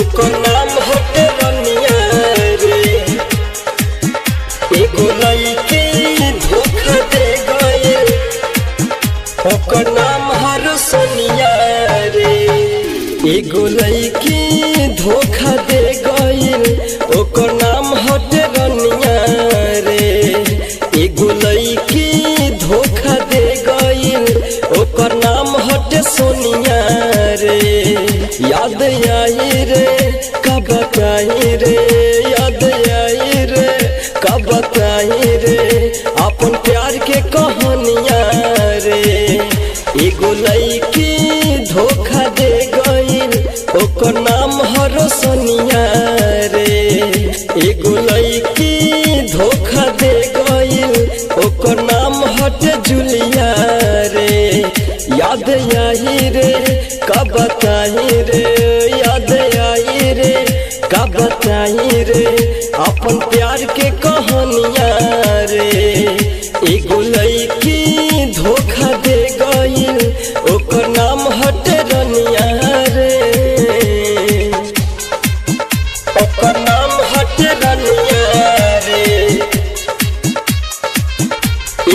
ओकर नाम हटे रनिया रे। एगो लइके धोखा दे गइल ओकर नाम हर सोनिया रे। एगो लइके धोखा दे गइल ओकर नाम हटे रनिया रे। एगो लइके धोखा दे गइल ओकर नाम हटे सोनिया रे। याद आई रे कब बताई रे, याद आई रे कब बताई रे अपन प्यार के कहानिया रे। एगो लइके धोखा दे गइल ओकर नाम हरो सोनिया रे। एगो लइके धोखा दे गइल ओकर नाम हटे जुलिया रे। याद आई रे कब बताई रे, याद आई रे कब बताई रे अपन प्यार के कहानिया रे। एगो लइके धोखा दे गइल ओकर नाम हटे रनिया रे। ओकर नाम हटे रनिया रे।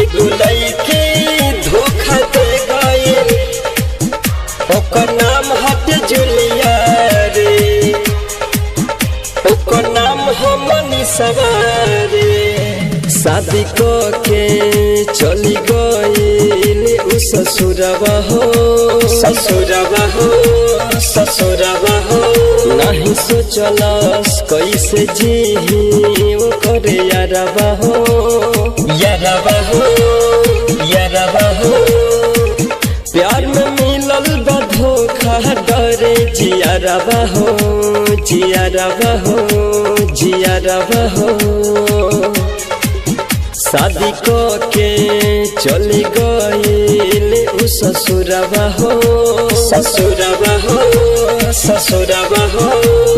एगो लइके धोखा दे गइल ओकर नाम हटे जुलिया रे। ओकर नाम हमनी सवारे। शादी के चली गइल उ ससुरवा हो, ससुरवा हो, ससुरवा हो। नहीं सोचलस कैसे जी ओकर यारवा हो, यारवा हो, यारवा हो। प्यार में मिलल बा धोखा डरे जियारवा हो, जियारवा हो, जियारवा हो। शादी के चली गइल उ ससुरवा हो, ससुरवा हो, ससुरवा हो।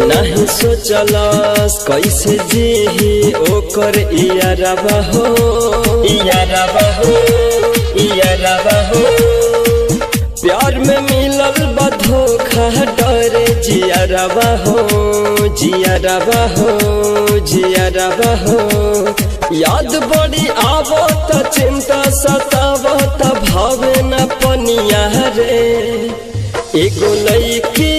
नहीं सोचलस कैसे जी ओकर यारवा हो, यारवा हो, यारवा हो। प्यार में मिलल बा धोखा डरे जियारवा हो, जियारवा हो, जियारवा हो। याद बड़ी आवत चिंता सतावत भावे न पनिया रे। एगो लइके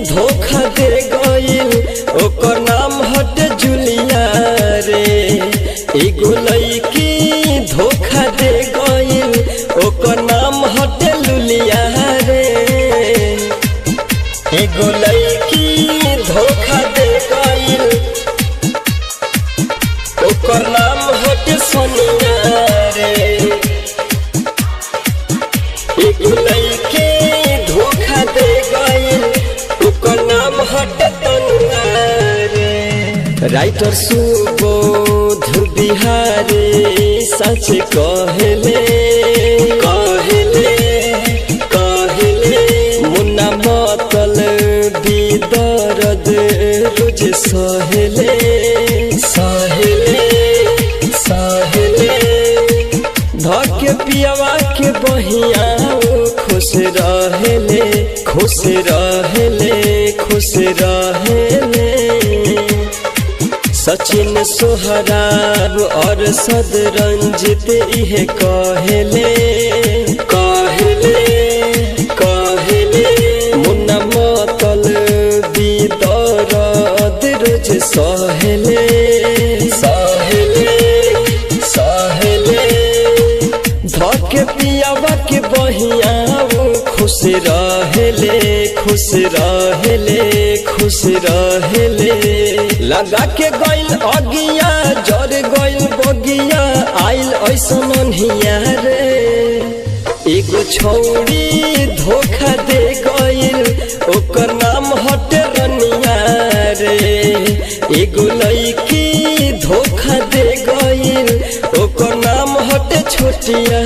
धोखा दे गइल ओकर नाम हटे जुलिया रे। एगो लइके धोखा दे गइल ओकर नाम हटे लुलिया रे। एगो लइके धोखा दे गइल ओकर नाम हटे सोनिया रे। एगो लइके धोखा दे गइल ओकर नाम हटे तनुआ रे। राइटर सुबोध बिहारी सच कहले, कहले, कहले। मुन्ना मतलबी दर्द रोज सहले, सहले, सहले। धके पियावा के बहिया खुश रहेले, खुश रहेले, खुश रहेले। सचिन सोहराब और सदरंजित इहे कहले, कहले, कहले। मुन्ना मतलबी दर्द रोज सहले, सहले, सहले। धके पियावा के बहिया खुश रहेले, खुश रहेले, खुश रहेले। लगा के गइल अगिया जर गइल बगिया आइल ऐसन अनहिया रे। एगो छौड़ी धोखा दे गइल ओकर नाम हटे रनिया रे। एगो लइके धोखा दे गइल ओकर नाम हटे छोटिया